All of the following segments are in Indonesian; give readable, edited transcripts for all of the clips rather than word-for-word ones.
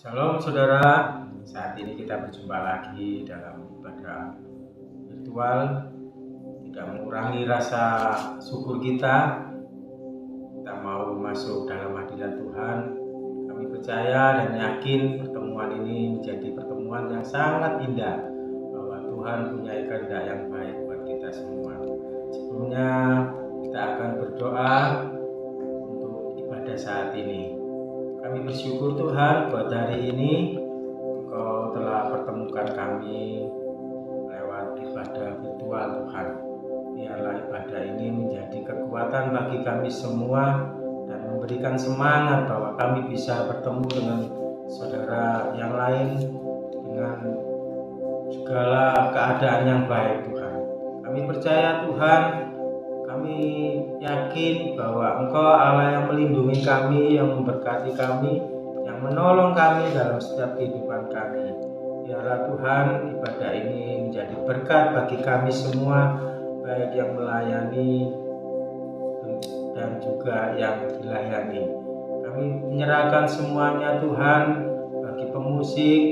Shalom saudara, saat ini kita berjumpa lagi dalam ibadah virtual. Tidak mengurangi rasa syukur kita mau masuk dalam hadirat Tuhan. Kami percaya dan yakin pertemuan ini menjadi pertemuan yang sangat indah, bahwa Tuhan punya kehendak yang baik buat kita semua. Sebelumnya kita akan berdoa untuk ibadah saat ini. Kami bersyukur Tuhan buat hari ini Engkau telah pertemukan kami lewat ibadah virtual Tuhan. Biarlah ibadah ini menjadi kekuatan bagi kami semua dan memberikan semangat bahwa kami bisa bertemu dengan saudara yang lain dengan segala keadaan yang baik Tuhan. Kami percaya Tuhan, kami yakin bahwa Engkau Allah yang melindungi kami, yang memberkati kami, yang menolong kami dalam setiap kehidupan kami. Biarlah Tuhan ibadah ini menjadi berkat bagi kami semua, baik yang melayani dan juga yang dilayani. Kami menyerahkan semuanya Tuhan bagi pemusik,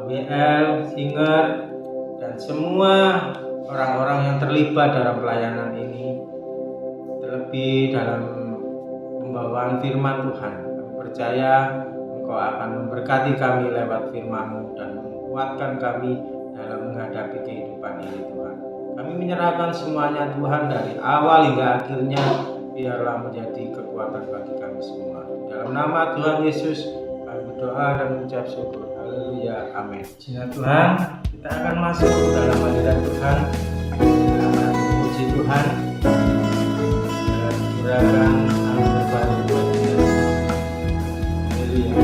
WL, singer, dan semua orang-orang yang terlibat dalam pelayanan ini, terlebih dalam pembawaan firman Tuhan. Kami percaya Engkau akan memberkati kami lewat firman-Mu dan menguatkan kami dalam menghadapi kehidupan ini Tuhan. Kami menyerahkan semuanya Tuhan dari awal hingga akhirnya, biarlah menjadi kekuatan bagi kami semua. Dalam nama Tuhan Yesus kami berdoa dan mengucap syukur. Haleluya, amin. Tuhan, kita akan masuk dalam hadirat Tuhan, kita akan memuji Tuhan dan curahkan anugerah baru buat kita. Haleluya.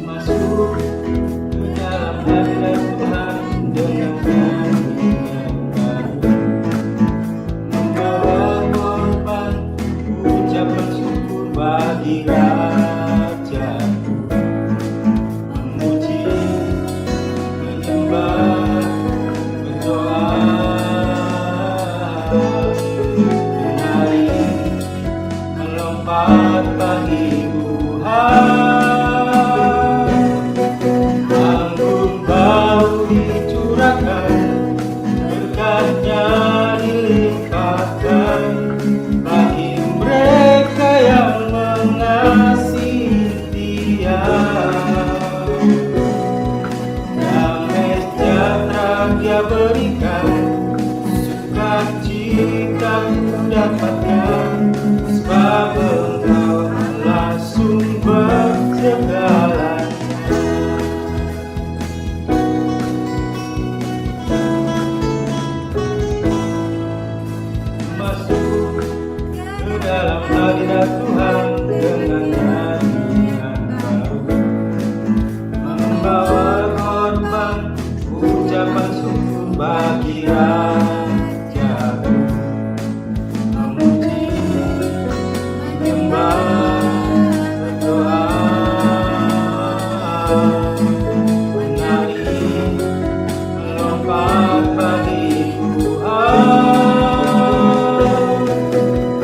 Masuk ke dalam hadirat Tuhan dengan nyanyian baru, membawa korban ucapan syukur bagi Raja, memuji, menyembah, berdoa, menari, melompat bagi Tuhan. Anggur baru dicurahkan, berkatnya dilimpahkan bagi mereka yang mengasihi Dia. Damai sejahtera Dia berikan, sukacita ku dapatkan, sebab Engkau adalah sumber segalanya. Masuk ke dalam hadirat Tuhan dengan nyanyian baru, membawa korban ucapan syukur bagi Raja, memuji, menyembah, berdoa, menari, melompat bagi Tuhan.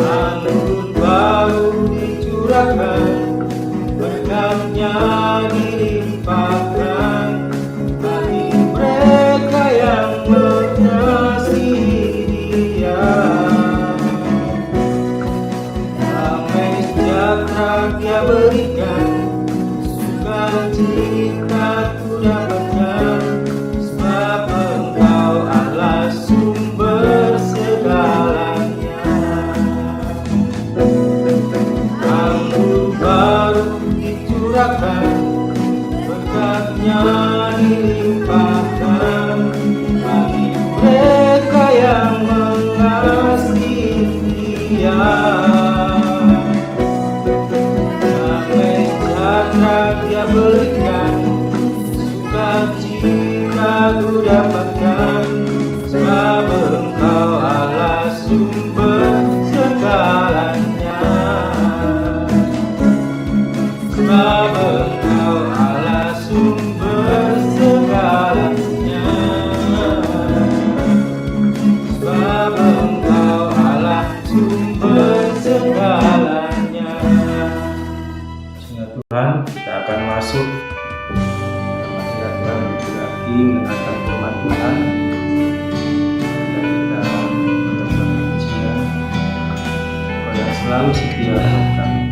Anggur baru dicurahkan, berkatnya dilimpahkan bagi mereka yang mengasihi Dia. Damai sejahtera Dia berikan, sukacita ku dapatkan, sebab Engkau adalah sumber segalanya. Anggur baru dicurahkan, berkatnya dilimpahkan bagi mereka yang mengasihi Dia. Damai sejahtera Dia berikan, sukacita ku dapatkan, sebab Engkau adalah sumber segalanya. Sebab Engkau adalah sumber segalanya. Sebab Engkau Tuhan, kita akan masuk dalam hadirat Tuhan lebih lagi mendengarkan firman Tuhan. Dan kita mengucapkan pujian Engkau yang selalu setia untuk kami.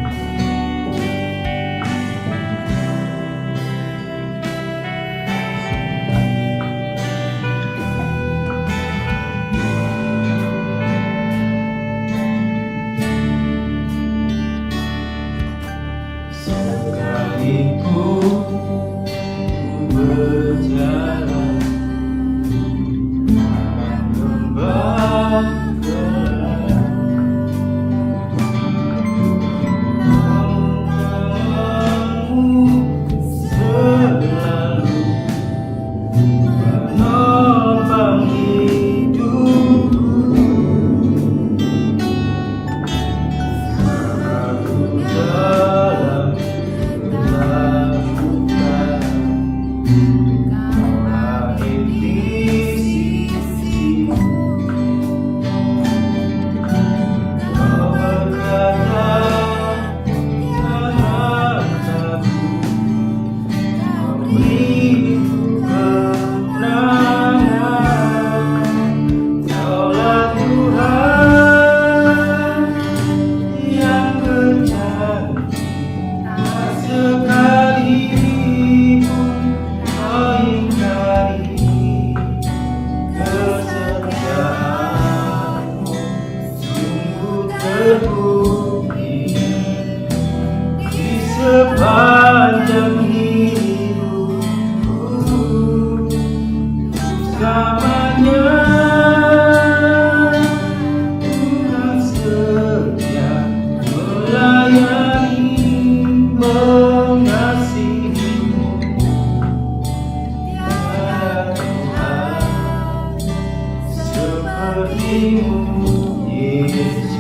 Sepanjang hidupku selamanya Tuhan setia melayani, mengasihi. Tiada Tuhan seperti-Mu, Yesus.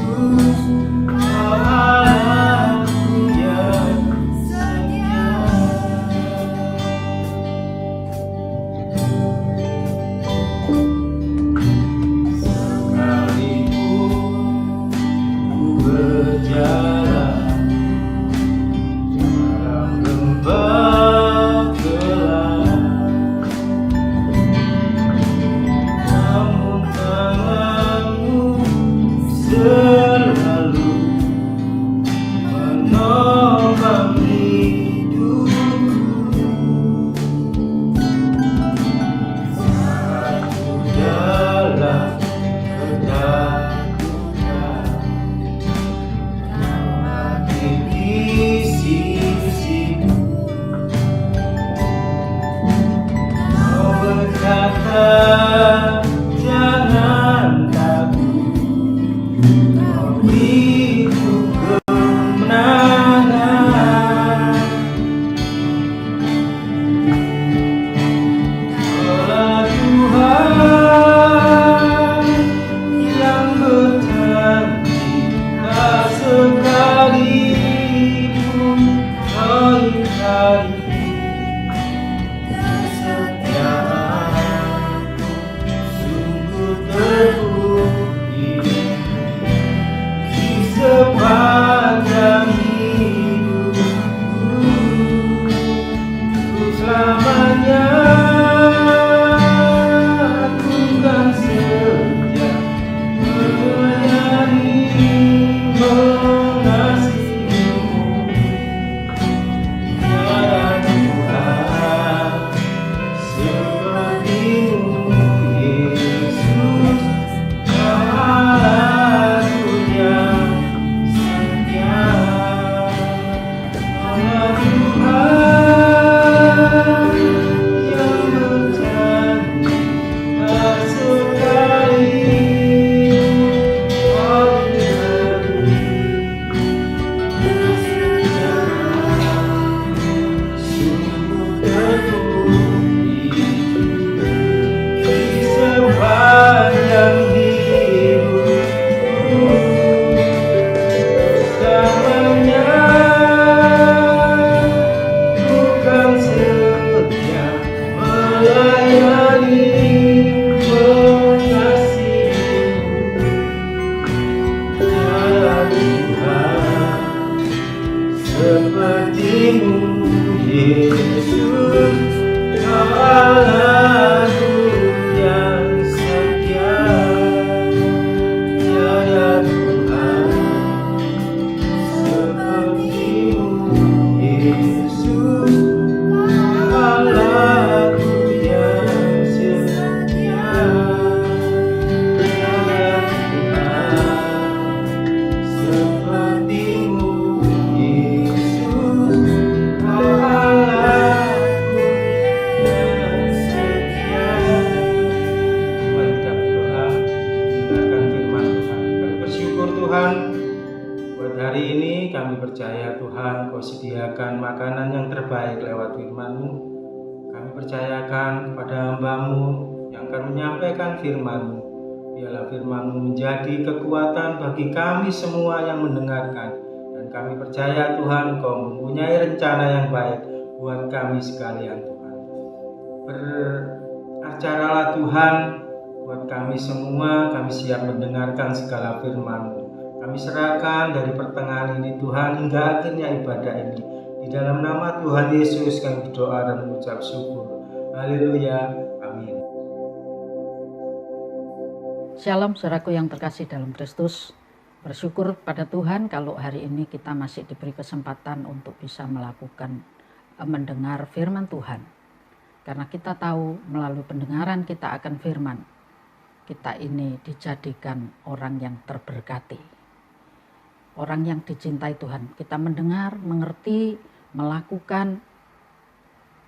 Jangan takut, Kau beriku kemenangan. Kaulah Tuhan yang berjanji, tak sekalipun Kau ingkari kesetiaan-Mu. kami percaya Tuhan Kau sediakan makanan yang terbaik lewat firman-Mu. Kami percayakan kepada hamba-Mu yang akan menyampaikan firman-Mu. Biarlah firman-Mu menjadi kekuatan bagi kami semua yang mendengarkan. Dan kami percaya Tuhan Kau mempunyai rencana yang baik buat kami sekalian Tuhan. Beracaralah Tuhan buat kami semua, kami siap mendengarkan segala firman-Mu. Kami serahkan dari pertengahan ini Tuhan hingga akhirnya ibadah ini. Di dalam nama Tuhan Yesus kami berdoa dan mengucap syukur. Haleluya. Amin. Shalom saudaraku yang terkasih dalam Kristus. Bersyukur pada Tuhan kalau hari ini kita masih diberi kesempatan untuk bisa melakukan mendengar firman Tuhan. Karena kita tahu melalui pendengaran kita akan firman, kita ini dijadikan orang yang terberkati. Orang yang dicintai Tuhan. Kita mendengar, mengerti, melakukan,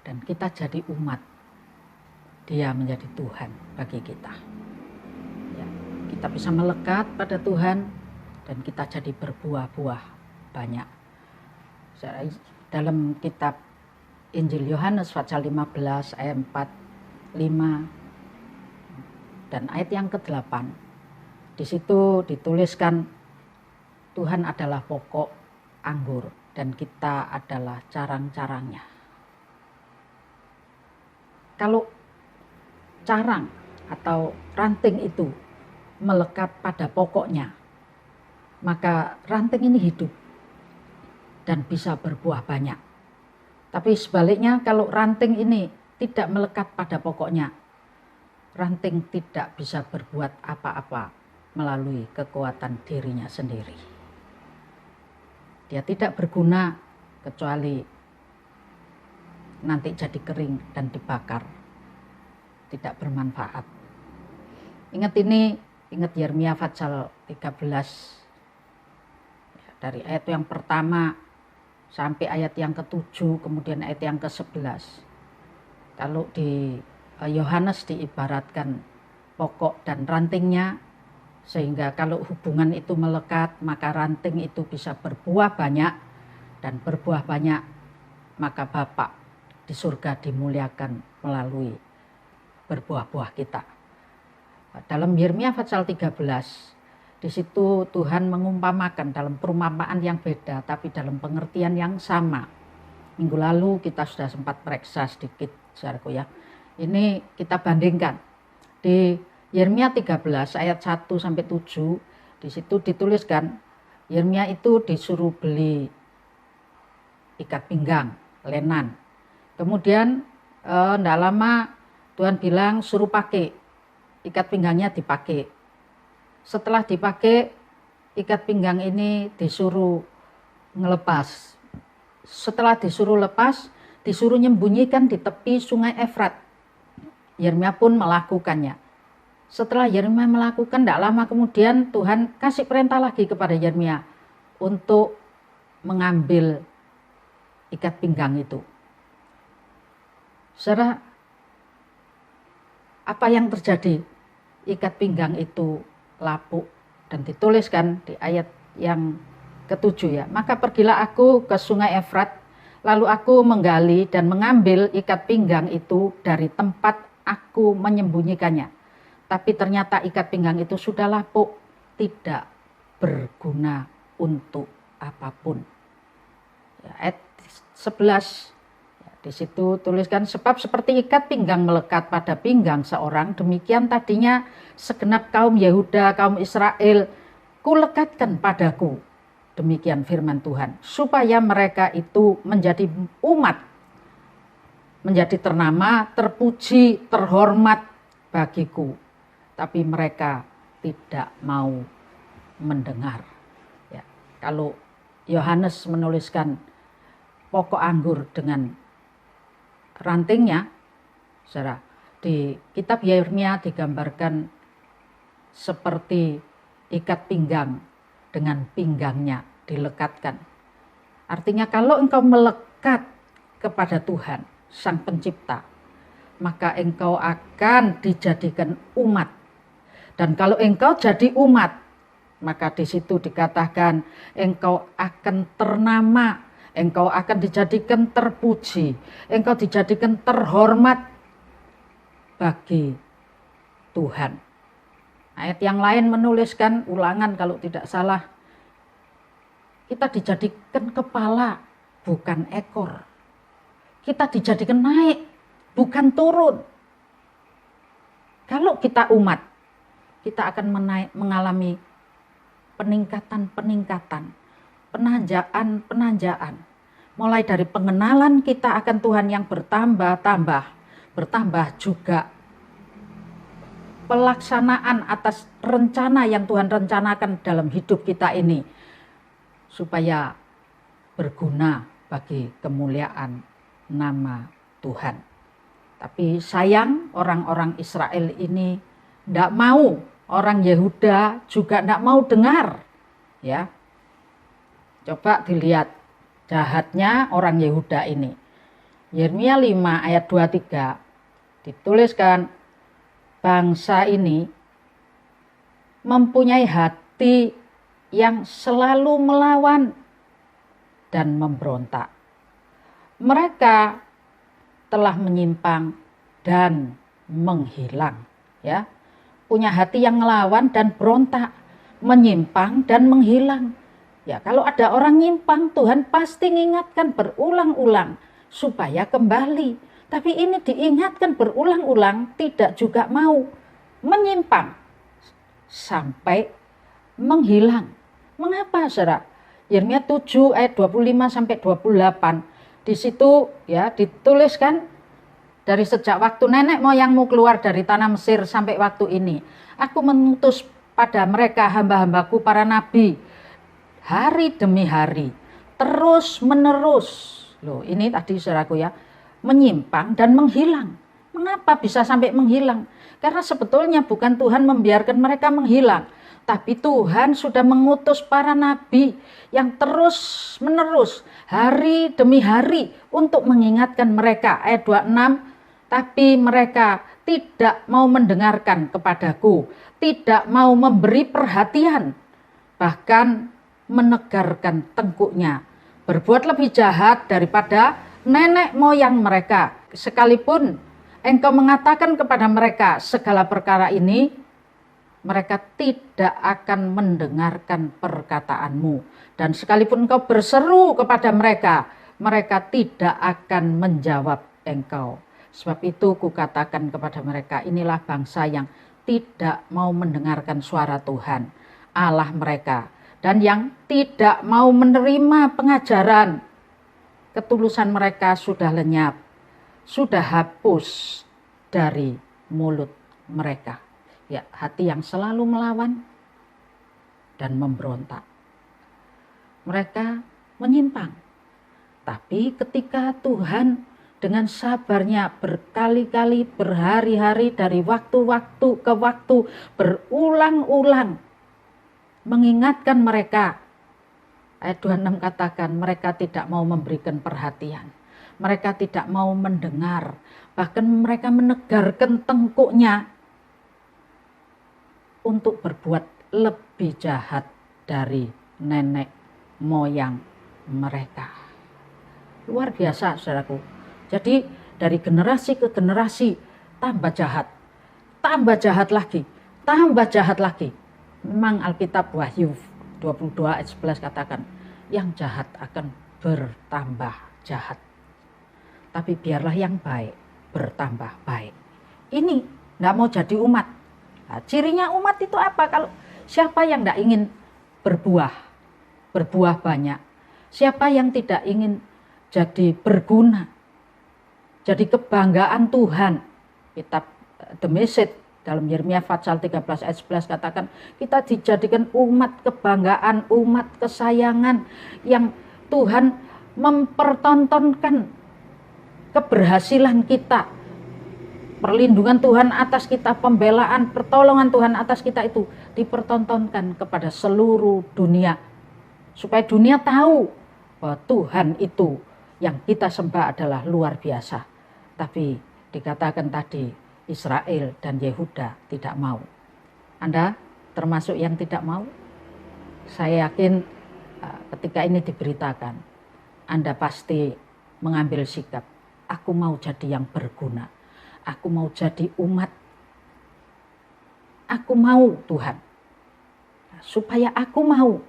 dan kita jadi umat. Dia menjadi Tuhan bagi kita. Ya, kita bisa melekat pada Tuhan dan kita jadi berbuah-buah banyak. Dalam kitab Injil Yohanes pasal 15 ayat 4, 5 dan ayat yang ke-8. Di situ dituliskan Tuhan adalah pokok anggur dan kita adalah carang-carangnya. Kalau carang atau ranting itu melekat pada pokoknya, maka ranting ini hidup dan bisa berbuah banyak. Tapi sebaliknya kalau ranting ini tidak melekat pada pokoknya, ranting tidak bisa berbuat apa-apa melalui kekuatan dirinya sendiri. Dia tidak berguna kecuali nanti jadi kering dan dibakar. Tidak bermanfaat. Ingat Yeremia pasal 13. Dari ayat yang pertama sampai ayat yang ke-7, kemudian ayat yang ke-11. Kalau di Yohanes diibaratkan pokok dan rantingnya, sehingga kalau hubungan itu melekat, maka ranting itu bisa berbuah banyak, dan berbuah banyak, maka Bapa di surga dimuliakan melalui berbuah-buah kita. Dalam Yeremia pasal 13, di situ Tuhan mengumpamakan dalam perumpamaan yang beda, tapi dalam pengertian yang sama. Minggu lalu kita sudah sempat mereksa sedikit, saudaraku ya. Ini kita bandingkan di Yeremia 13 ayat 1 sampai 7, di situ dituliskan Yeremia itu disuruh beli ikat pinggang, lenan. Kemudian tidak lama Tuhan bilang suruh pakai, ikat pinggangnya dipakai. Setelah dipakai, ikat pinggang ini disuruh ngelepas. Setelah disuruh lepas, disuruh nyembunyikan di tepi sungai Efrat. Yeremia pun melakukannya. Setelah Yeremia melakukan, tidak lama kemudian Tuhan kasih perintah lagi kepada Yeremia untuk mengambil ikat pinggang itu. Saudara, apa yang terjadi? Ikat pinggang itu lapuk dan dituliskan di ayat yang ke-7 ya. Maka pergilah aku ke sungai Efrat, lalu aku menggali dan mengambil ikat pinggang itu dari tempat aku menyembunyikannya. Tapi ternyata ikat pinggang itu sudah lapuk, tidak berguna untuk apapun. Ya, ayat 11, ya, di situ tuliskan, sebab seperti ikat pinggang melekat pada pinggang seorang, demikian tadinya segenap kaum Yehuda, kaum Israel, kulekatkan padaku. Demikian firman Tuhan, supaya mereka itu menjadi umat, menjadi ternama, terpuji, terhormat bagiku. Tapi mereka tidak mau mendengar. Ya, kalau Yohanes menuliskan pokok anggur dengan rantingnya, saudara, di kitab Yeremia digambarkan seperti ikat pinggang dengan pinggangnya dilekatkan. Artinya kalau engkau melekat kepada Tuhan, Sang Pencipta, maka engkau akan dijadikan umat. Dan kalau engkau jadi umat, Maka di situ dikatakan engkau akan ternama, engkau akan dijadikan terpuji, engkau dijadikan terhormat bagi Tuhan. Ayat yang lain menuliskan, Ulangan kalau tidak salah, kita dijadikan kepala bukan ekor. Kita dijadikan naik bukan turun. Kalau kita umat, kita akan mengalami peningkatan, penanjaan. Mulai dari pengenalan kita akan Tuhan yang bertambah juga pelaksanaan atas rencana yang Tuhan rencanakan dalam hidup kita ini, supaya berguna bagi kemuliaan nama Tuhan. Tapi sayang, orang-orang Israel ini tidak mau, orang Yehuda juga tidak mau dengar. Ya, coba dilihat jahatnya orang Yehuda ini. Yeremia 5 ayat 23 dituliskan, bangsa ini mempunyai hati yang selalu melawan dan memberontak. Mereka telah menyimpang dan menghilang, ya. Punya hati yang ngelawan dan berontak, menyimpang dan menghilang. Ya, kalau ada orang nyimpang, Tuhan pasti mengingatkan berulang-ulang supaya kembali. Tapi ini diingatkan berulang-ulang, tidak juga mau, menyimpang sampai menghilang. Mengapa, Saudara? Yeremia 7 ayat 25 sampai 28. Di situ ya dituliskan, dari sejak waktu nenek moyangmu keluar dari tanah Mesir sampai waktu ini, aku mengutus pada mereka hamba-hambaku para nabi hari demi hari, terus menerus. Loh, ini tadi saudaraku ya, menyimpang dan menghilang. Mengapa bisa sampai menghilang? Karena sebetulnya bukan Tuhan membiarkan mereka menghilang, tapi Tuhan sudah mengutus para nabi yang terus menerus hari demi hari untuk mengingatkan mereka. Ayat 26, tapi mereka tidak mau mendengarkan kepadaku, tidak mau memberi perhatian, bahkan menegarkan tengkuknya, berbuat lebih jahat daripada nenek moyang mereka. Sekalipun engkau mengatakan kepada mereka segala perkara ini, mereka tidak akan mendengarkan perkataanmu. Dan sekalipun engkau berseru kepada mereka, mereka tidak akan menjawab engkau. Sebab itu kukatakan kepada mereka, inilah bangsa yang tidak mau mendengarkan suara Tuhan Allah mereka, dan yang tidak mau menerima pengajaran. Ketulusan mereka sudah lenyap, sudah hapus dari mulut mereka. Ya, hati yang selalu melawan dan memberontak. Mereka menyimpang. Tapi ketika Tuhan dengan sabarnya berkali-kali, berhari-hari, dari waktu-waktu ke waktu, berulang-ulang mengingatkan mereka. Ayat 26 katakan, mereka tidak mau memberikan perhatian. Mereka tidak mau mendengar. Bahkan mereka menegarkan tengkuknya untuk berbuat lebih jahat dari nenek moyang mereka. Luar biasa, saudaraku. Jadi dari generasi ke generasi tambah jahat lagi, tambah jahat lagi. Memang Alkitab Wahyu 22 ayat 11 katakan, yang jahat akan bertambah jahat. Tapi biarlah yang baik bertambah baik. Ini nggak mau jadi umat. Nah, cirinya umat itu apa? Kalau siapa yang tidak ingin berbuah banyak, siapa yang tidak ingin jadi berguna, jadi kebanggaan Tuhan. Kitab The Message dalam Yeremia pasal 13 ayat 11 katakan, kita dijadikan umat kebanggaan, umat kesayangan yang Tuhan mempertontonkan keberhasilan kita, perlindungan Tuhan atas kita, pembelaan, pertolongan Tuhan atas kita itu dipertontonkan kepada seluruh dunia. Supaya dunia tahu bahwa Tuhan itu yang kita sembah adalah luar biasa. Tapi dikatakan tadi, Israel dan Yehuda tidak mau. Anda termasuk yang tidak mau? Saya yakin ketika ini diberitakan, Anda pasti mengambil sikap, aku mau jadi yang berguna, aku mau jadi umat, aku mau Tuhan, supaya aku mau.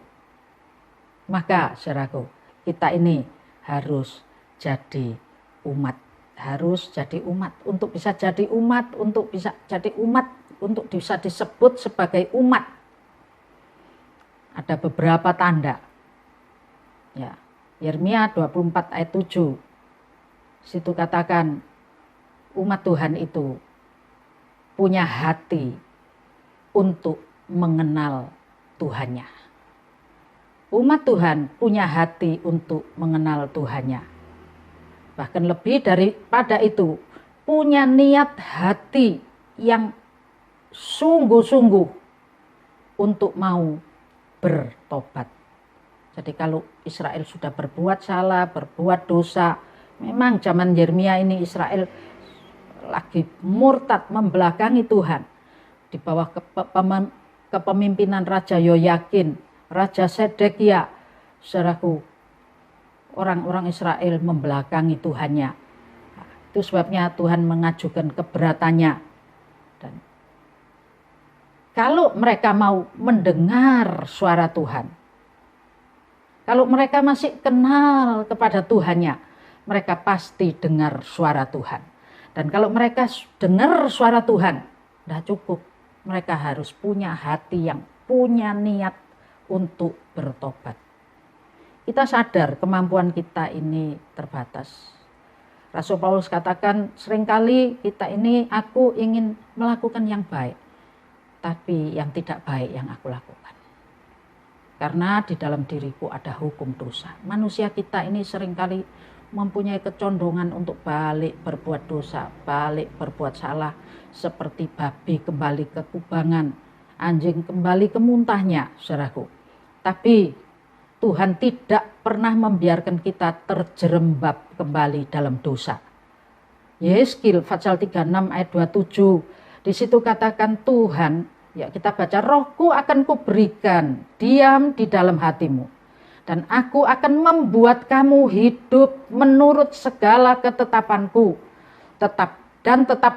Maka saudaraku, kita ini harus jadi umat, harus jadi umat. Untuk bisa jadi umat, untuk bisa jadi umat, untuk bisa disebut sebagai umat, ada beberapa tanda. Ya, Yeremia 24 ayat 7. Situ katakan umat Tuhan itu punya hati untuk mengenal Tuhannya. Umat Tuhan punya hati untuk mengenal Tuhannya. Bahkan lebih daripada itu, punya niat hati yang sungguh-sungguh untuk mau bertobat. Jadi kalau Israel sudah berbuat salah, berbuat dosa, memang zaman Yeremia ini Israel lagi murtad, membelakangi Tuhan. Di bawah kepemimpinan Raja Yoyakin, Raja Sedekia, saudaraku, orang-orang Israel membelakangi Tuhannya. Itu sebabnya Tuhan mengajukan keberatannya. Dan kalau mereka mau mendengar suara Tuhan, kalau mereka masih kenal kepada Tuhannya, mereka pasti dengar suara Tuhan. Dan kalau mereka dengar suara Tuhan, tidak cukup. Mereka harus punya hati yang punya niat untuk bertobat. Kita sadar kemampuan kita ini terbatas. Rasul Paulus katakan, seringkali kita ini, aku ingin melakukan yang baik, tapi yang tidak baik yang aku lakukan. Karena di dalam diriku ada hukum dosa. Manusia kita ini seringkali mempunyai kecondongan untuk balik berbuat dosa, balik berbuat salah, seperti babi kembali ke kubangan, anjing kembali ke muntahnya, saudaraku. Tapi Tuhan tidak pernah membiarkan kita terjerembab kembali dalam dosa. Yeskil pasal 36 ayat 27, di situ katakan Tuhan, ya kita baca, rohku akan kuberikan diam di dalam hatimu, dan aku akan membuat kamu hidup menurut segala ketetapanku, tetap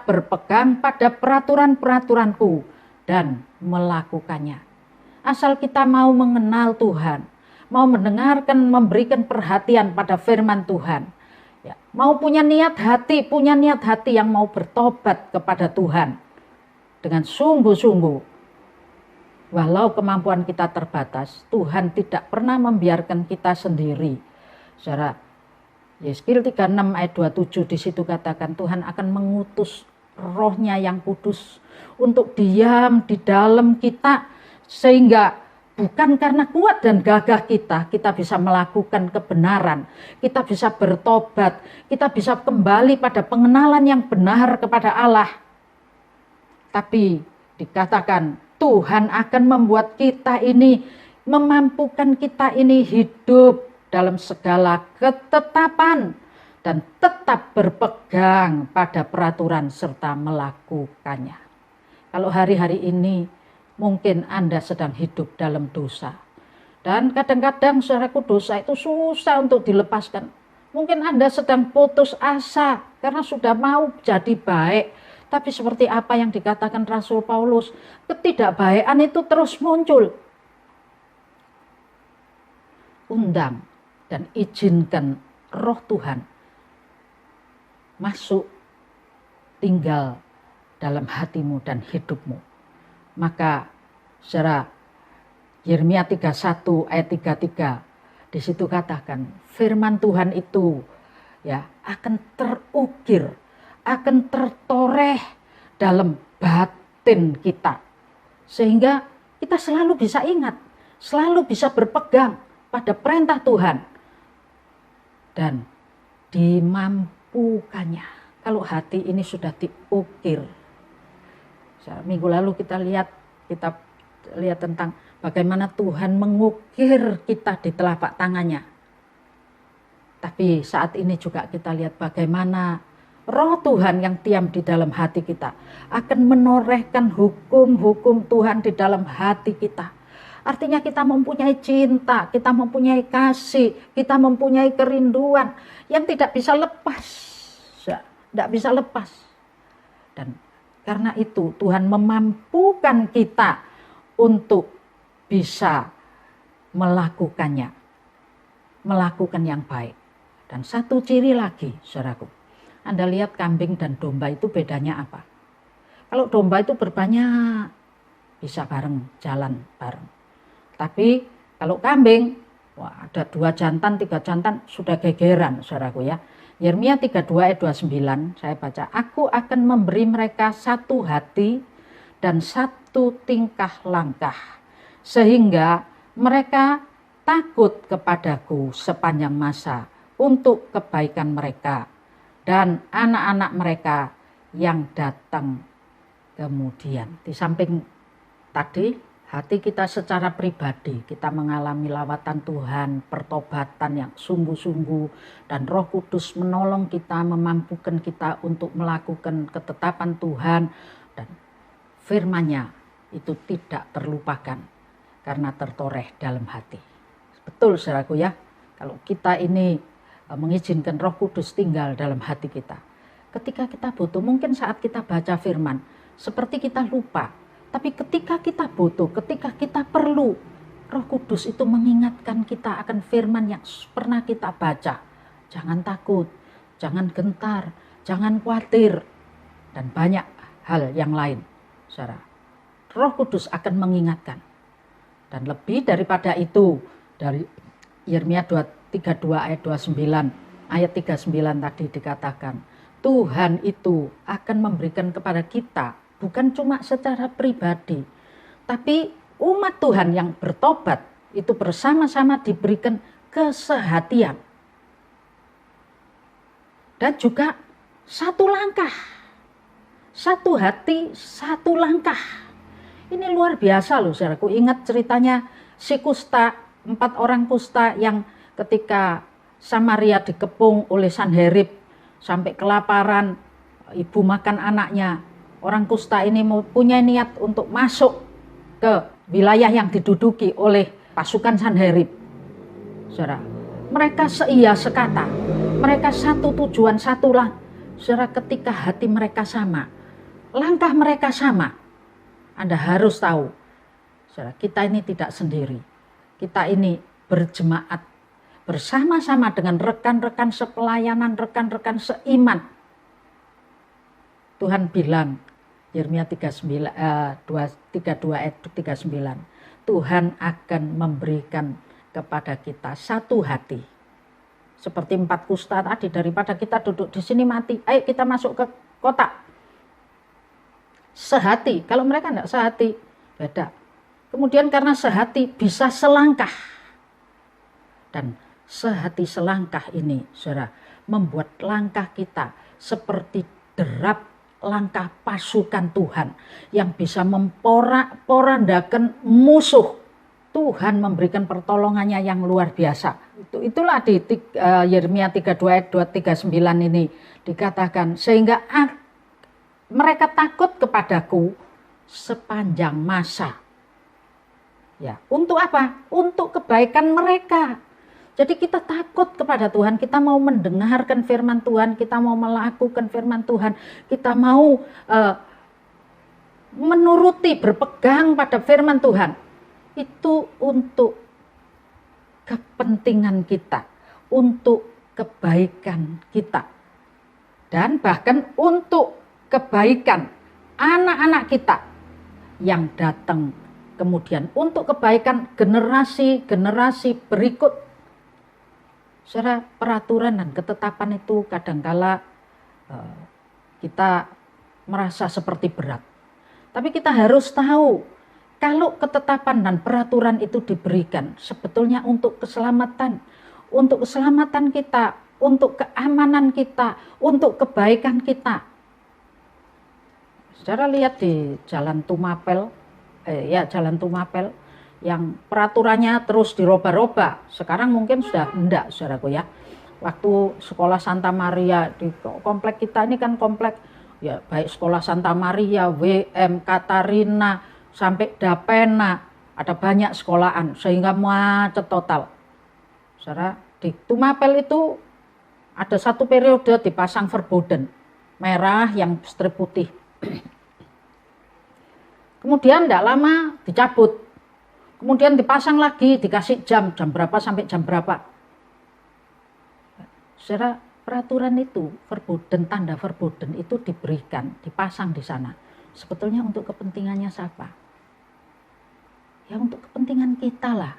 berpegang pada peraturan-peraturanku dan melakukannya. Asal kita mau mengenal Tuhan, mau mendengarkan, memberikan perhatian pada firman Tuhan, ya, mau punya niat hati yang mau bertobat kepada Tuhan dengan sungguh-sungguh. Walau kemampuan kita terbatas, Tuhan tidak pernah membiarkan kita sendiri. Saudara, Yeskil 36 ayat 27 di situ katakan Tuhan akan mengutus rohnya yang kudus untuk diam di dalam kita, sehingga bukan karena kuat dan gagah kita bisa melakukan kebenaran, kita bisa bertobat, kita bisa kembali pada pengenalan yang benar kepada Allah. Tapi dikatakan Tuhan akan membuat kita ini, memampukan kita ini hidup dalam segala ketetapan dan tetap berpegang pada peraturan serta melakukannya. Kalau hari-hari ini mungkin Anda sedang hidup dalam dosa, dan kadang-kadang saudaraku, dosa itu susah untuk dilepaskan. Mungkin Anda sedang putus asa karena sudah mau jadi baik, tapi seperti apa yang dikatakan Rasul Paulus, ketidakbaikan itu terus muncul. Undang dan izinkan roh Tuhan masuk, tinggal dalam hatimu dan hidupmu. Maka saudara, Yeremia 31 ayat 33, di situ katakan firman Tuhan itu ya akan terukir, akan tertoreh dalam batin kita, sehingga kita selalu bisa ingat, selalu bisa berpegang pada perintah Tuhan dan dimampukannya. Kalau hati ini sudah diukir. Minggu lalu kita lihat tentang bagaimana Tuhan mengukir kita di telapak tangannya. Tapi saat ini juga kita lihat bagaimana roh Tuhan yang diam di dalam hati kita akan menorehkan hukum-hukum Tuhan di dalam hati kita, Artinya kita mempunyai cinta, kita mempunyai kasih, kita mempunyai kerinduan yang tidak bisa lepas. Tidak bisa lepas. Dan karena itu Tuhan memampukan kita untuk bisa melakukannya. Melakukan yang baik. Dan satu ciri lagi, saudaraku. Anda lihat kambing dan domba itu bedanya apa? Kalau domba itu berbanyak, bisa bareng, jalan bareng. Tapi kalau kambing, wah ada 2 jantan, 3 jantan, sudah gegeran, saudaraku ya. Yeremia 32 ayat 29, saya baca, aku akan memberi mereka satu hati dan satu tingkah langkah, sehingga mereka takut kepadaku sepanjang masa untuk kebaikan mereka dan anak-anak mereka yang datang kemudian. Di samping tadi, hati kita secara pribadi, kita mengalami lawatan Tuhan, pertobatan yang sungguh-sungguh, dan Roh Kudus menolong kita, memampukan kita untuk melakukan ketetapan Tuhan, dan firman-Nya itu tidak terlupakan karena tertoreh dalam hati. Betul saudaraku ya, kalau kita ini mengizinkan Roh Kudus tinggal dalam hati kita. Ketika kita butuh, mungkin saat kita baca firman, seperti kita lupa. Tapi ketika kita butuh, ketika kita perlu, Roh Kudus itu mengingatkan kita akan firman yang pernah kita baca. Jangan takut, jangan gentar, jangan khawatir, dan banyak hal yang lain. Saudara, Roh Kudus akan mengingatkan. Dan lebih daripada itu, dari Yeremia 32 ayat 29, ayat 39 tadi dikatakan, Tuhan itu akan memberikan kepada kita, bukan cuma secara pribadi, tapi umat Tuhan yang bertobat itu bersama-sama diberikan kesehatian. Dan juga satu langkah, satu hati, satu langkah. Ini luar biasa loh saudaraku. Ingat ceritanya si kusta, 4 orang kusta yang ketika Samaria dikepung oleh Sanherib sampai kelaparan, ibu makan anaknya. Orang kusta ini mempunyai niat untuk masuk ke wilayah yang diduduki oleh pasukan Sanherib. Saudara, mereka seia sekata, mereka satu tujuan, satu lang. Saudara, ketika hati mereka sama, langkah mereka sama, Anda harus tahu, saudara, kita ini tidak sendiri. Kita ini berjemaat bersama-sama dengan rekan-rekan sepelayanan, rekan-rekan seiman. Tuhan bilang, Yeremia 32 ayat 39, Tuhan akan memberikan kepada kita satu hati. Seperti 4 kusta tadi, daripada kita duduk di sini mati, ayo kita masuk ke kota. Sehati, kalau mereka enggak sehati, beda. Kemudian karena sehati bisa selangkah. Dan sehati selangkah ini, saudara, membuat langkah kita seperti derap langkah pasukan Tuhan yang bisa memporak-porandakan musuh. Tuhan memberikan pertolongannya yang luar biasa. Itulah di Yeremia 32 ayat 39 ini dikatakan, sehingga mereka takut kepadaku sepanjang masa. Ya, untuk apa? Untuk kebaikan mereka. Jadi kita takut kepada Tuhan, kita mau mendengarkan firman Tuhan, kita mau melakukan firman Tuhan, kita mau menuruti, berpegang pada firman Tuhan. Itu untuk kepentingan kita, untuk kebaikan kita. Dan bahkan untuk kebaikan anak-anak kita yang datang kemudian, untuk kebaikan generasi-generasi berikut. Secara peraturan dan ketetapan itu kadangkala kita merasa seperti berat. Tapi kita harus tahu, kalau ketetapan dan peraturan itu diberikan sebetulnya untuk keselamatan kita, untuk keamanan kita, untuk kebaikan kita. Saudara lihat di Jalan Tumapel, Jalan Tumapel yang peraturannya terus dirubah-rubah. Sekarang mungkin sudah enggak, saudaraku ya. Waktu sekolah Santa Maria di komplek kita ini kan komplek ya, baik sekolah Santa Maria, WM, Katarina, sampai Dapena, ada banyak sekolahan sehingga macet total. Saudara, di Tumapel itu ada satu periode dipasang verboden merah yang strip putih. Kemudian tidak lama dicabut. Kemudian dipasang lagi, dikasih jam berapa sampai jam berapa. Saudara, peraturan itu, verboden, tanda verboden itu diberikan, dipasang di sana. Sebetulnya untuk kepentingannya siapa? Ya untuk kepentingan kita lah.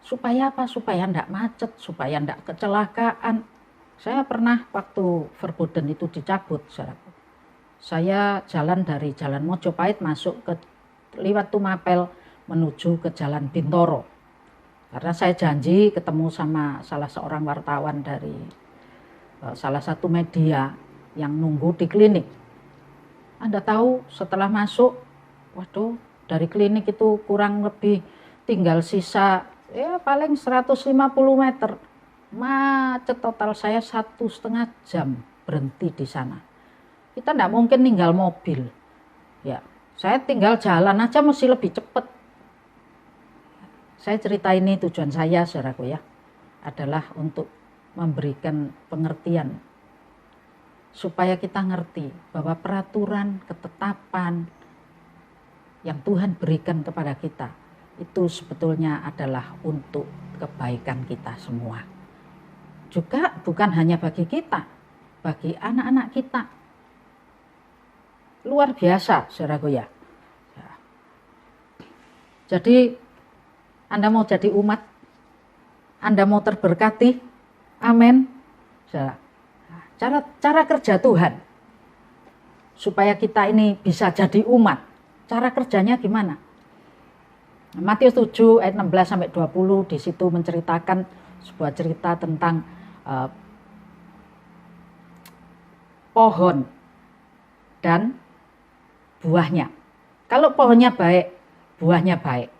Supaya apa? Supaya tidak macet, supaya tidak kecelakaan. Saya pernah waktu verboden itu dicabut, saudaraku. Saya jalan dari Jalan Mojopahit masuk ke lewat Tumapel menuju ke Jalan Bintoro. Karena saya janji ketemu sama salah seorang wartawan dari salah satu media yang nunggu di klinik. Anda tahu setelah masuk, waduh, dari klinik itu kurang lebih tinggal sisa ya paling 150 meter. Macet total, saya 1,5 jam berhenti di sana. Kita tidak mungkin tinggal mobil. Ya, saya tinggal jalan aja mesti lebih cepat. Saya cerita ini tujuan saya, saudaraku ya, adalah untuk memberikan pengertian supaya kita ngerti bahwa peraturan, ketetapan yang Tuhan berikan kepada kita itu sebetulnya adalah untuk kebaikan kita semua. Juga bukan hanya bagi kita, bagi anak-anak kita. Luar biasa, saudaraku ya. Jadi Anda mau jadi umat, Anda mau terberkati, amin. Cara kerja Tuhan supaya kita ini bisa jadi umat, cara kerjanya gimana? Matius 7 ayat 16 sampai 20 di situ menceritakan sebuah cerita tentang pohon dan buahnya. Kalau pohonnya baik, buahnya baik.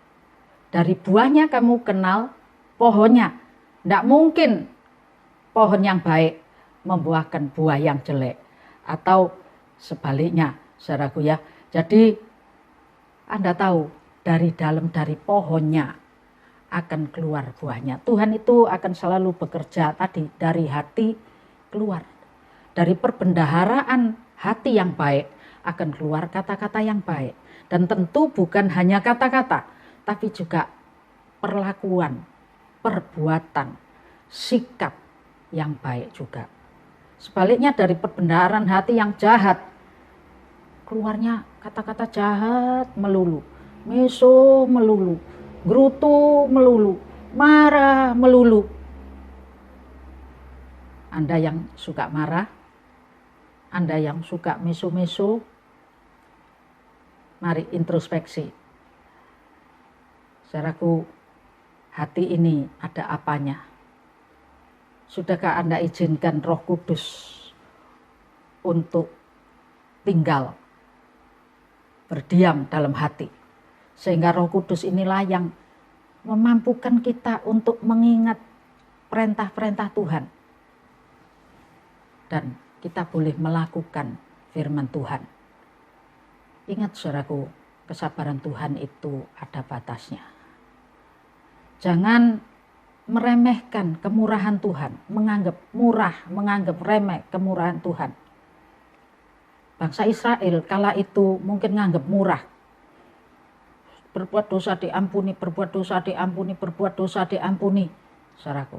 Dari buahnya kamu kenal pohonnya. Tidak mungkin pohon yang baik membuahkan buah yang jelek. Atau sebaliknya, saudaraku ya. Jadi Anda tahu dari dalam dari pohonnya akan keluar buahnya. Tuhan itu akan selalu bekerja tadi dari hati keluar. Dari perbendaharaan hati yang baik akan keluar kata-kata yang baik. Dan tentu bukan hanya kata-kata, tapi juga perlakuan, perbuatan, sikap yang baik juga. Sebaliknya dari perbendaharaan hati yang jahat, keluarnya kata-kata jahat melulu, meso melulu, gerutu melulu, marah melulu. Anda yang suka marah, Anda yang suka meso-meso, mari introspeksi. Saudaraku, hati ini ada apanya? Sudahkah Anda izinkan Roh Kudus untuk tinggal, berdiam dalam hati? Sehingga Roh Kudus inilah yang memampukan kita untuk mengingat perintah-perintah Tuhan. Dan kita boleh melakukan firman Tuhan. Ingat saudaraku, kesabaran Tuhan itu ada batasnya. Jangan meremehkan kemurahan Tuhan, menganggap murah, menganggap remeh kemurahan Tuhan. Bangsa Israel kala itu mungkin menganggap murah. Berbuat dosa diampuni, berbuat dosa diampuni, berbuat dosa diampuni. Saudaraku,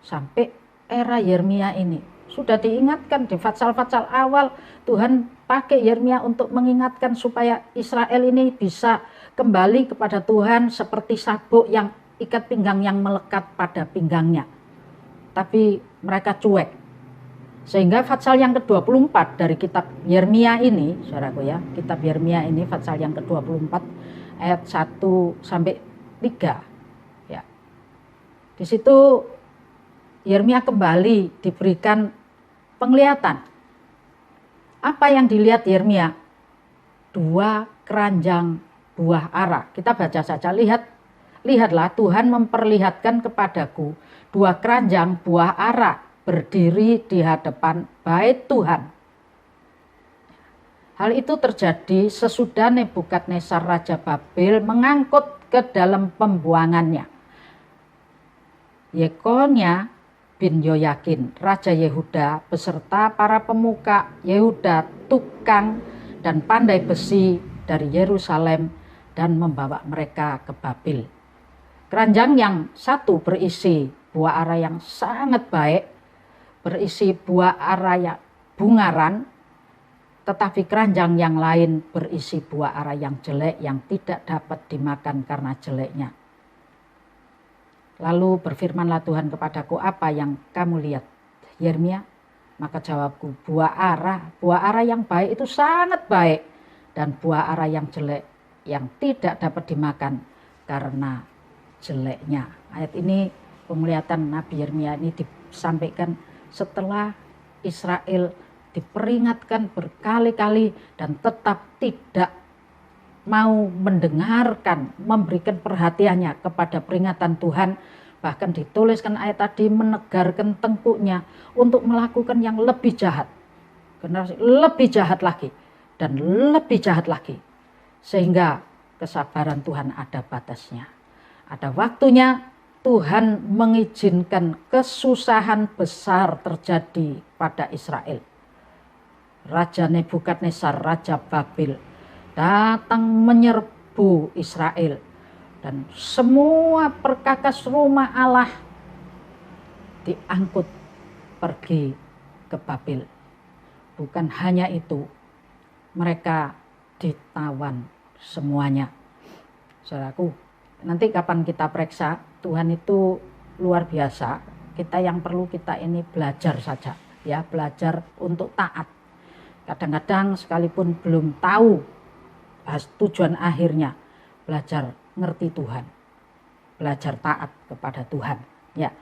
sampai era Yeremia ini sudah diingatkan di Fatsal-Fatsal awal, Tuhan pakai Yeremia untuk mengingatkan supaya Israel ini bisa kembali kepada Tuhan seperti sabuk yang ikat pinggang yang melekat pada pinggangnya. Tapi mereka cuek. Sehingga Fatsal yang ke-24 dari kitab Yeremia ini, saudaraku ya, kitab Yeremia ini Fatsal yang ke-24 ayat 1 sampai 3. Ya. Di situ Yeremia kembali diberikan penglihatan. Apa yang dilihat Yeremia? 2 keranjang buah ara. Kita baca saja, lihatlah Tuhan memperlihatkan kepadaku 2 keranjang buah ara berdiri di hadapan bait Tuhan. Hal itu terjadi sesudah Nebukadnezar Raja Babel mengangkut ke dalam pembuangannya. Yekonia bin Yoyakin, Raja Yehuda, beserta para pemuka Yehuda, tukang dan pandai besi dari Yerusalem dan membawa mereka ke Babel. Keranjang yang satu berisi buah ara yang sangat baik, berisi buah ara yang bungaran, tetapi keranjang yang lain berisi buah ara yang jelek yang tidak dapat dimakan karena jeleknya. Lalu berfirmanlah Tuhan kepadaku, apa yang kamu lihat, Yeremia? Maka jawabku, buah ara yang baik itu sangat baik, dan buah ara yang jelek yang tidak dapat dimakan karena jeleknya. Ayat ini, penglihatan Nabi Yeremia ini disampaikan setelah Israel diperingatkan berkali-kali dan tetap tidak mau mendengarkan, memberikan perhatiannya kepada peringatan Tuhan. Bahkan dituliskan ayat tadi, menegarkan tengkuknya untuk melakukan yang lebih jahat, lebih jahat lagi dan lebih jahat lagi, sehingga kesabaran Tuhan ada batasnya. Ada waktunya Tuhan mengizinkan kesusahan besar terjadi pada Israel. Raja Nebukadnezar, Raja Babel, datang menyerbu Israel. Dan semua perkakas rumah Allah diangkut pergi ke Babel. Bukan hanya itu, mereka ditawan semuanya. Saudaraku, nanti kapan kita periksa, Tuhan itu luar biasa. Kita yang perlu kita ini belajar saja, ya, belajar untuk taat. Kadang-kadang sekalipun belum tahu tujuan akhirnya, belajar ngerti Tuhan, belajar taat kepada Tuhan. Ya,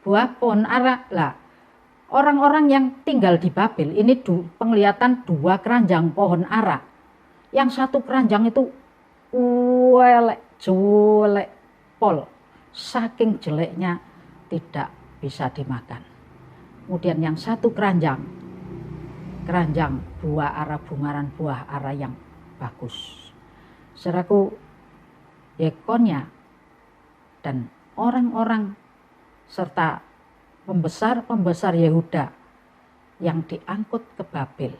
buah pohon ara lah. Orang-orang yang tinggal di Babel ini penglihatan dua keranjang pohon ara. Yang satu keranjang itu jelek pol, saking jeleknya tidak bisa dimakan. Kemudian yang satu keranjang buah ara bungaran, buah ara yang bagus. Saudaraku, Yekonia dan orang-orang serta pembesar Yehuda yang diangkut ke Babel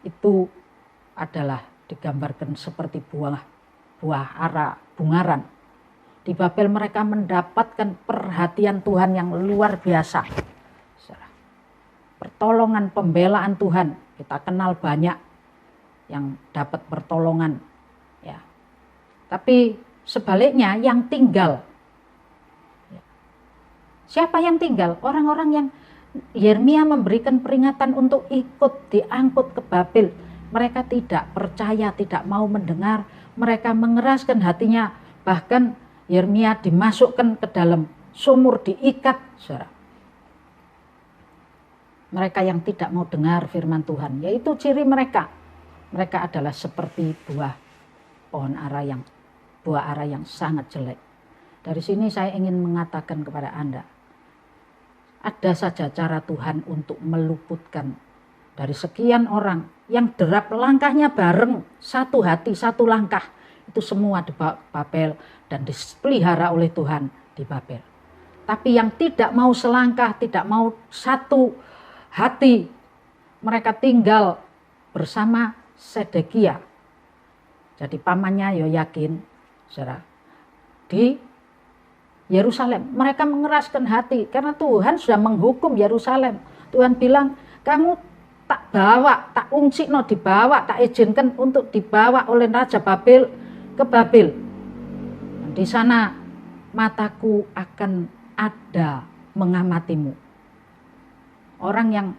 itu adalah digambarkan seperti buah ara bungaran. Di Babel mereka mendapatkan perhatian Tuhan yang luar biasa. Pertolongan, pembelaan Tuhan, kita kenal banyak yang dapat pertolongan, ya. Tapi sebaliknya yang tinggal, ya. Siapa yang tinggal? Orang-orang yang Yeremia memberikan peringatan untuk ikut diangkut ke Babel. Mereka tidak percaya, tidak mau mendengar, mereka mengeraskan hatinya. Bahkan Yeremia dimasukkan ke dalam sumur, diikat, saudara. Mereka yang tidak mau dengar firman Tuhan, yaitu ciri mereka. Mereka adalah seperti buah ara yang sangat jelek. Dari sini saya ingin mengatakan kepada Anda, ada saja cara Tuhan untuk meluputkan dari sekian orang yang derap langkahnya bareng, satu hati, satu langkah. Itu semua di Babel dan dipelihara oleh Tuhan di Babel. Tapi yang tidak mau selangkah, tidak mau satu hati, mereka tinggal bersama Sedekia. Jadi pamannya Yoyakin, saudara, di Yerusalem. Mereka mengeraskan hati karena Tuhan sudah menghukum Yerusalem. Tuhan bilang, kamu tak bawa, tak ungsikno dibawa, tak izinkan untuk dibawa oleh Raja Babel ke Babel. Dan di sana mataku akan ada mengamatimu. Orang yang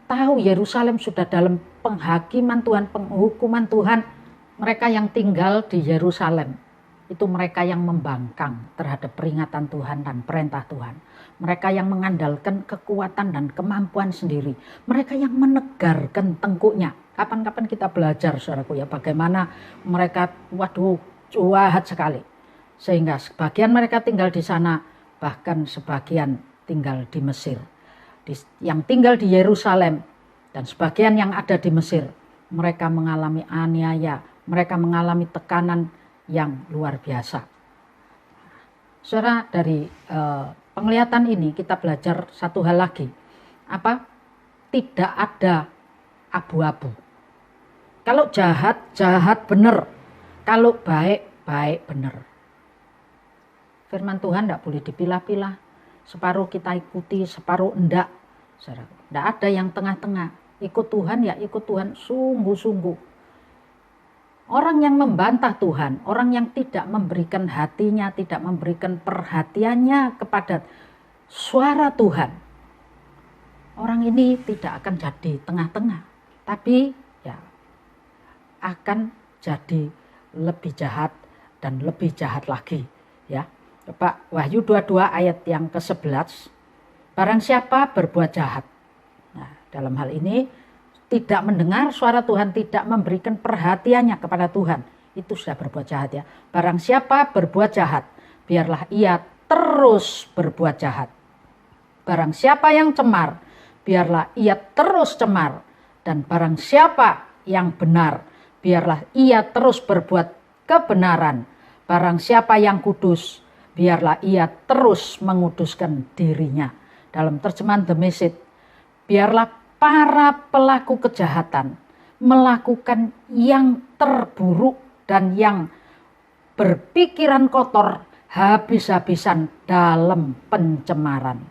tahu Yerusalem sudah dalam penghakiman Tuhan, penghukuman Tuhan, mereka yang tinggal di Yerusalem, itu mereka yang membangkang terhadap peringatan Tuhan dan perintah Tuhan. Mereka yang mengandalkan kekuatan dan kemampuan sendiri. Mereka yang menegarkan tengkuknya. Kapan-kapan kita belajar, saudaraku, ya, bagaimana mereka, jahat sekali. Sehingga sebagian mereka tinggal di sana, bahkan sebagian tinggal di Mesir. Yang tinggal di Yerusalem dan sebagian yang ada di Mesir, mereka mengalami aniaya, mereka mengalami tekanan yang luar biasa. Saudara, dari penglihatan ini kita belajar satu hal lagi. Apa? Tidak ada abu-abu. Kalau jahat, jahat benar. Kalau baik, baik benar. Firman Tuhan tidak boleh dipilah-pilah. Separuh kita ikuti, separuh enggak. Tidak ada yang tengah-tengah. Ikut Tuhan ya ikut Tuhan sungguh-sungguh. Orang yang membantah Tuhan, orang yang tidak memberikan hatinya, tidak memberikan perhatiannya kepada suara Tuhan, orang ini tidak akan jadi tengah-tengah, tapi ya akan jadi lebih jahat dan lebih jahat lagi. Ya, coba Wahyu 22 ayat yang ke-11, barang siapa berbuat jahat. Nah, dalam hal ini tidak mendengar suara Tuhan, tidak memberikan perhatiannya kepada Tuhan, itu sudah berbuat jahat ya. Barang siapa berbuat jahat, biarlah ia terus berbuat jahat. Barang siapa yang cemar, biarlah ia terus cemar. Dan barang siapa yang benar, biarlah ia terus berbuat kebenaran. Barang siapa yang kudus, biarlah ia terus menguduskan dirinya. Dalam terjemahan The Message, biarlah para pelaku kejahatan melakukan yang terburuk dan yang berpikiran kotor habis-habisan dalam pencemaran.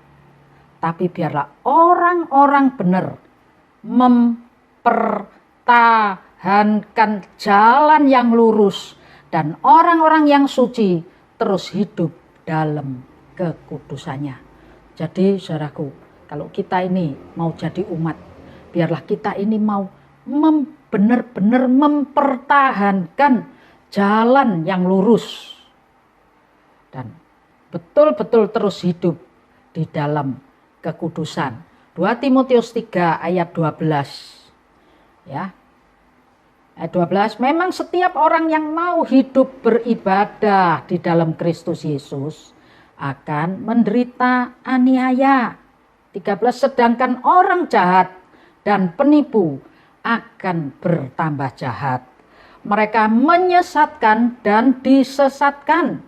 Tapi biarlah orang-orang benar mempertahankan jalan yang lurus dan orang-orang yang suci terus hidup dalam kekudusannya. Jadi saudaraku, kalau kita ini mau jadi umat, biarlah kita ini mau benar-benar mempertahankan jalan yang lurus. Dan betul-betul terus hidup di dalam kekudusan. 2 Timotius 3 ayat 12. Ya. Ayat 12, memang setiap orang yang mau hidup beribadah di dalam Kristus Yesus akan menderita aniaya. 13, sedangkan orang jahat dan penipu akan bertambah jahat. Mereka menyesatkan dan disesatkan.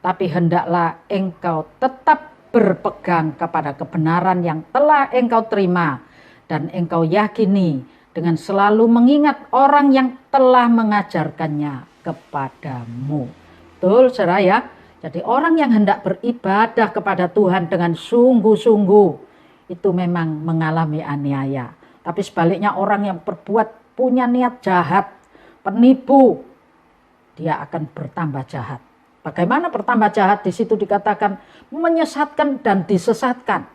Tapi hendaklah engkau tetap berpegang kepada kebenaran yang telah engkau terima dan engkau yakini dengan selalu mengingat orang yang telah mengajarkannya kepadamu. Betul, saudara ya? Jadi orang yang hendak beribadah kepada Tuhan dengan sungguh-sungguh itu memang mengalami aniaya. Tapi sebaliknya orang yang berbuat punya niat jahat, penipu, dia akan bertambah jahat. Bagaimana bertambah jahat? Di situ dikatakan menyesatkan dan disesatkan.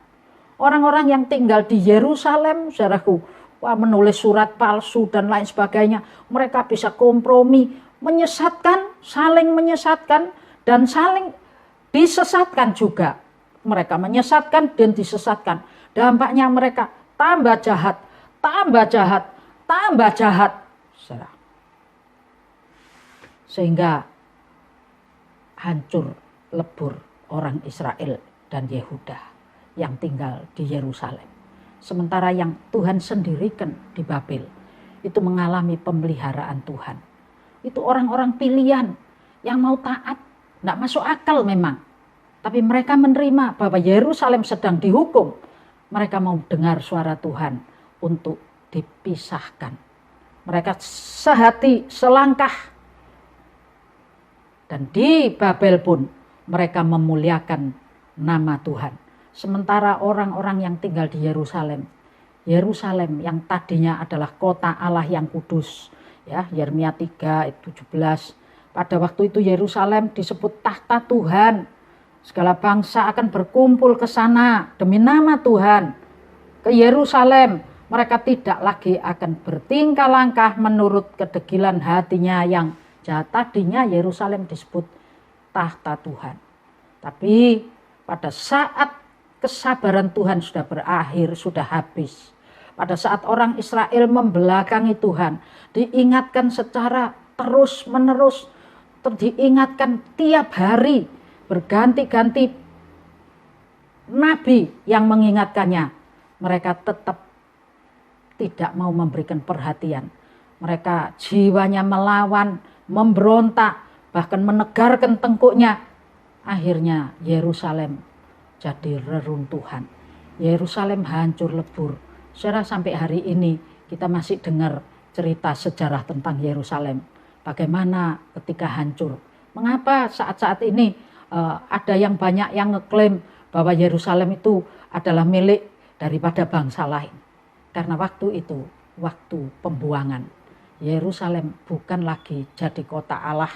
Orang-orang yang tinggal di Yerusalem, saudaraku, menulis surat palsu dan lain sebagainya, mereka bisa kompromi, menyesatkan, saling menyesatkan, dan saling disesatkan juga. Mereka menyesatkan dan disesatkan. Dampaknya mereka tambah jahat, tambah jahat, tambah jahat. Sehingga hancur lebur orang Israel dan Yehuda yang tinggal di Yerusalem. Sementara yang Tuhan sendirikan di Babel itu mengalami pemeliharaan Tuhan. Itu orang-orang pilihan yang mau taat. Tidak masuk akal memang. Tapi mereka menerima bahwa Yerusalem sedang dihukum. Mereka mau dengar suara Tuhan untuk dipisahkan. Mereka sehati, selangkah. Dan di Babel pun mereka memuliakan nama Tuhan. Sementara orang-orang yang tinggal di Yerusalem, Yerusalem yang tadinya adalah kota Allah yang kudus. Ya, Yeremia 3 ayat 17. Pada waktu itu Yerusalem disebut tahta Tuhan. Segala bangsa akan berkumpul ke sana demi nama Tuhan. Ke Yerusalem, mereka tidak lagi akan bertingkah langkah menurut kedegilan hatinya yang jahat. Tadinya Yerusalem disebut tahta Tuhan. Tapi pada saat kesabaran Tuhan sudah berakhir, sudah habis. Pada saat orang Israel membelakangi Tuhan, diingatkan secara terus-menerus, diingatkan tiap hari, berganti-ganti nabi yang mengingatkannya. Mereka tetap tidak mau memberikan perhatian. Mereka jiwanya melawan, memberontak, bahkan menegarkan tengkuknya. Akhirnya Yerusalem jadi reruntuhan. Yerusalem hancur lebur. Saudara, sampai hari ini kita masih dengar cerita sejarah tentang Yerusalem. Bagaimana ketika hancur. Mengapa saat-saat ini ada yang banyak yang ngeklaim bahwa Yerusalem itu adalah milik daripada bangsa lain. Karena waktu itu, waktu pembuangan. Yerusalem bukan lagi jadi kota Allah,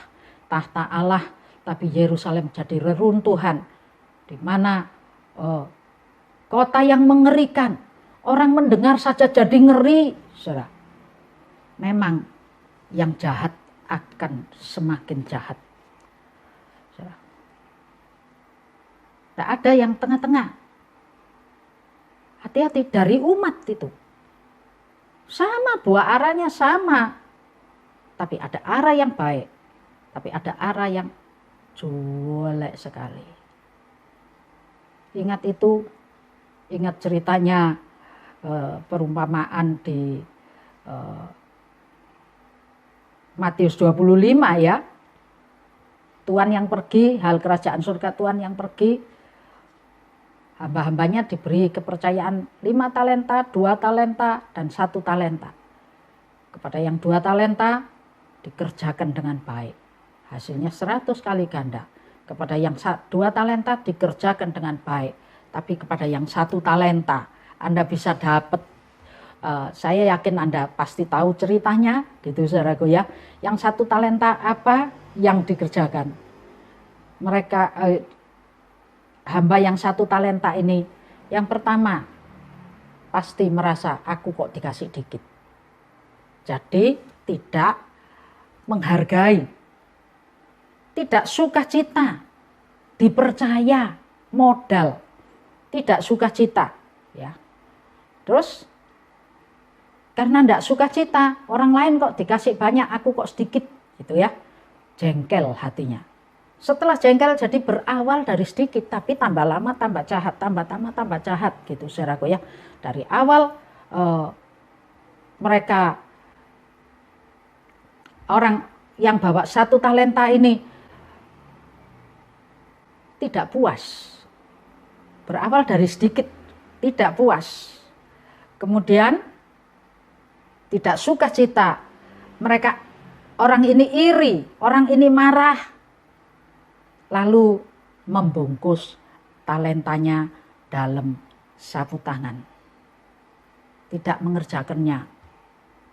tahta Allah, tapi Yerusalem jadi reruntuhan. Di mana kota yang mengerikan. Orang mendengar saja jadi ngeri. Saudara. Memang yang jahat akan semakin jahat. Saudara. Tidak ada yang tengah-tengah. Hati-hati dari umat itu. Sama, buah arahnya sama. Tapi ada arah yang baik. Tapi ada arah yang jelek sekali. Ingat itu, ingat ceritanya perumpamaan di Matius 25 ya. Tuhan yang pergi, hal kerajaan surga Tuhan yang pergi. Hamba-hambanya diberi kepercayaan 5 talenta, 2 talenta, dan 1 talenta. Kepada yang 2 talenta dikerjakan dengan baik. Hasilnya 100 kali ganda. Kepada yang 2 talenta dikerjakan dengan baik. Tapi kepada yang 1 talenta Anda bisa dapat. Saya yakin Anda pasti tahu ceritanya. Gitu saudaraku ya. Yang 1 talenta apa yang dikerjakan? Mereka hamba yang 1 talenta ini, yang pertama pasti merasa aku kok dikasih dikit. Jadi tidak menghargai, tidak sukacita, dipercaya modal, tidak sukacita. Ya. Terus karena tidak sukacita, orang lain kok dikasih banyak, aku kok sedikit, gitu ya, jengkel hatinya. Setelah jengkel jadi berawal dari sedikit, tapi tambah lama tambah jahat, tambah jahat gitu saudaraku ya. Dari awal mereka orang yang bawa 1 talenta ini tidak puas. Berawal dari sedikit, tidak puas. Kemudian tidak sukacita. Mereka, orang ini iri, orang ini marah. Lalu membungkus talentanya dalam sapu tangan. Tidak mengerjakannya.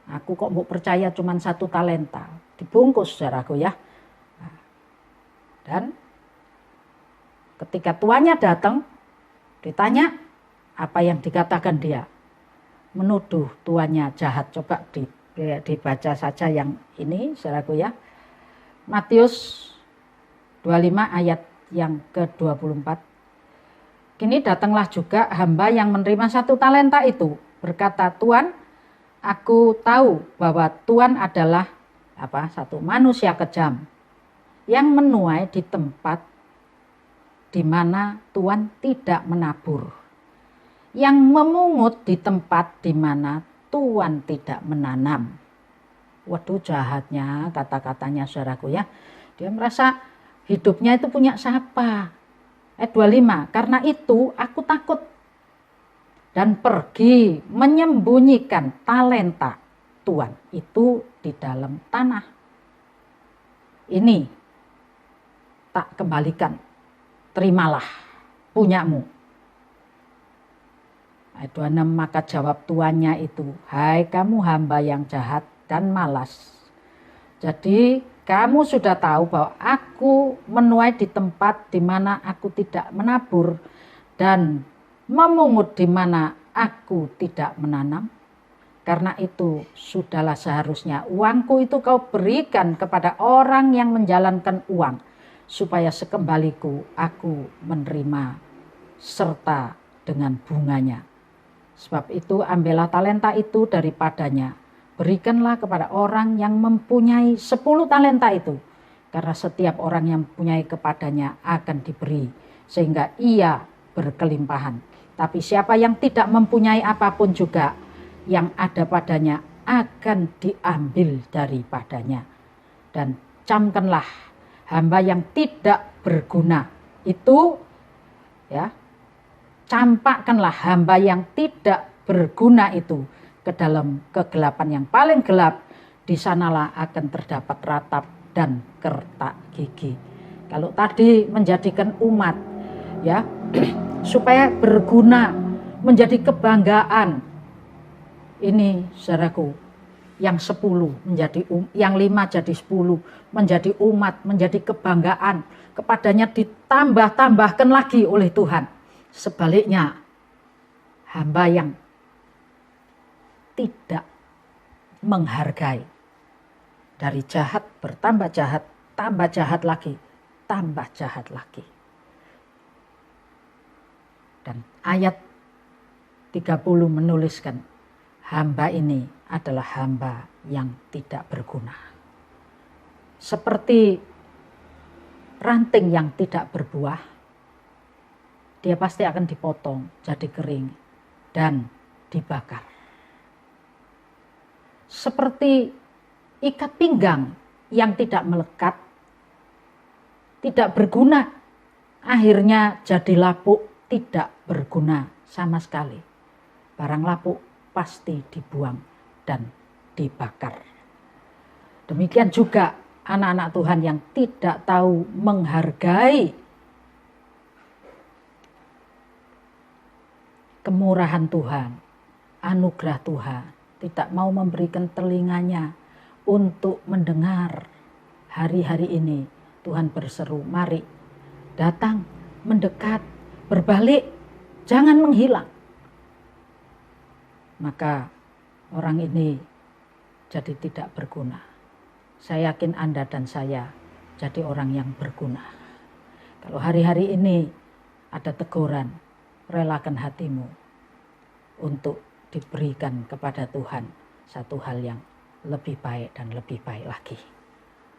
Aku kok mau percaya cuma 1 talenta. Dibungkus saudaraku ya. Dan ketika tuannya datang, ditanya apa yang dikatakan dia. Menuduh tuannya jahat. Coba dibaca saja yang ini saudaraku ya. Matius 25 ayat yang ke-24. Kini datanglah juga hamba yang menerima 1 talenta itu. Berkata, Tuan, aku tahu bahwa Tuan adalah satu manusia kejam yang menuai di tempat di mana Tuan tidak menabur, yang memungut di tempat di mana Tuan tidak menanam. Waduh, jahatnya kata-katanya saudaraku ya. Dia merasa hidupnya itu punya siapa? 25, karena itu aku takut dan pergi menyembunyikan talenta Tuhan itu di dalam tanah. Ini tak kembalikan, terimalah punyamu. Ayat 26, maka jawab tuannya itu, hai kamu hamba yang jahat dan malas. Jadi kamu sudah tahu bahwa aku menuai di tempat di mana aku tidak menabur dan memungut di mana aku tidak menanam. Karena itu sudahlah seharusnya uangku itu kau berikan kepada orang yang menjalankan uang, supaya sekembaliku aku menerima serta dengan bunganya. Sebab itu ambillah talenta itu daripadanya. Berikanlah kepada orang yang mempunyai 10 talenta itu. Karena setiap orang yang mempunyai kepadanya akan diberi. Sehingga ia berkelimpahan. Tapi siapa yang tidak mempunyai apapun juga, yang ada padanya akan diambil daripadanya. Dan camkanlah hamba yang tidak berguna itu, ya, campakkanlah hamba yang tidak berguna itu ke dalam kegelapan yang paling gelap. Di sanalah akan terdapat ratap dan kertak gigi. Kalau tadi menjadikan umat, ya, supaya berguna, menjadi kebanggaan. Ini saudaraku, yang 10 menjadi yang 5 jadi 10, menjadi umat, menjadi kebanggaan, kepadanya ditambah-tambahkan lagi oleh Tuhan. Sebaliknya, hamba yang tidak menghargai, dari jahat bertambah jahat, tambah jahat lagi, tambah jahat lagi. Dan ayat 30 menuliskan, hamba ini adalah hamba yang tidak berguna. Seperti ranting yang tidak berbuah, dia pasti akan dipotong jadi kering dan dibakar. Seperti ikat pinggang yang tidak melekat, tidak berguna, akhirnya jadi lapuk, tidak berguna sama sekali. Barang lapuk pasti dibuang dan dibakar. Demikian juga anak-anak Tuhan yang tidak tahu menghargai kemurahan Tuhan, anugerah Tuhan, tidak mau memberikan telinganya untuk mendengar. Hari-hari ini Tuhan berseru, mari datang, mendekat, berbalik, jangan menghilang. Maka orang ini jadi tidak berguna. Saya yakin Anda dan saya jadi orang yang berguna. Kalau hari-hari ini ada teguran, relakan hatimu untuk diberikan kepada Tuhan satu hal yang lebih baik dan lebih baik lagi.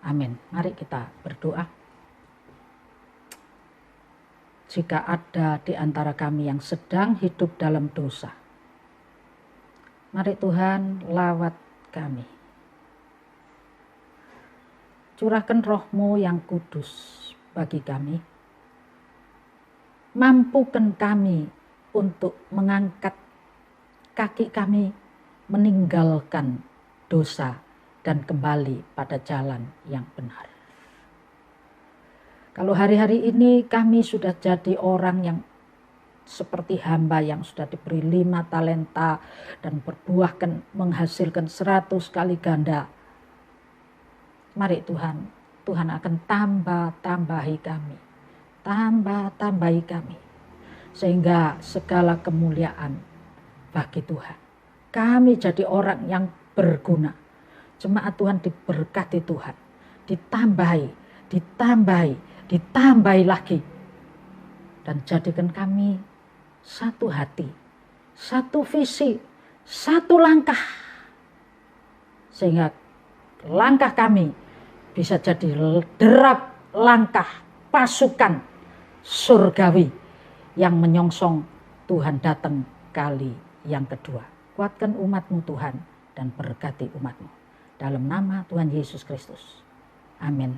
Amin. Mari kita berdoa. Jika ada di antara kami yang sedang hidup dalam dosa, mari Tuhan lawat kami. Curahkan roh-Mu yang kudus bagi kami. Mampukan kami untuk mengangkat kaki kami, meninggalkan dosa dan kembali pada jalan yang benar. Kalau hari-hari ini kami sudah jadi orang yang seperti hamba yang sudah diberi 5 talenta dan berbuahkan menghasilkan 100 kali ganda. Mari Tuhan, Tuhan akan tambah-tambahi kami. Tambah-tambahi kami. Sehingga segala kemuliaan bagi Tuhan. Kami jadi orang yang berguna. Jemaat Tuhan diberkati Tuhan. Ditambahi lagi. Dan jadikan kami satu hati, satu visi, satu langkah. Sehingga langkah kami bisa jadi derap langkah pasukan surgawi yang menyongsong Tuhan datang kali yang kedua. Kuatkan umat-Mu Tuhan dan berkati umat-Mu. Dalam nama Tuhan Yesus Kristus. Amin.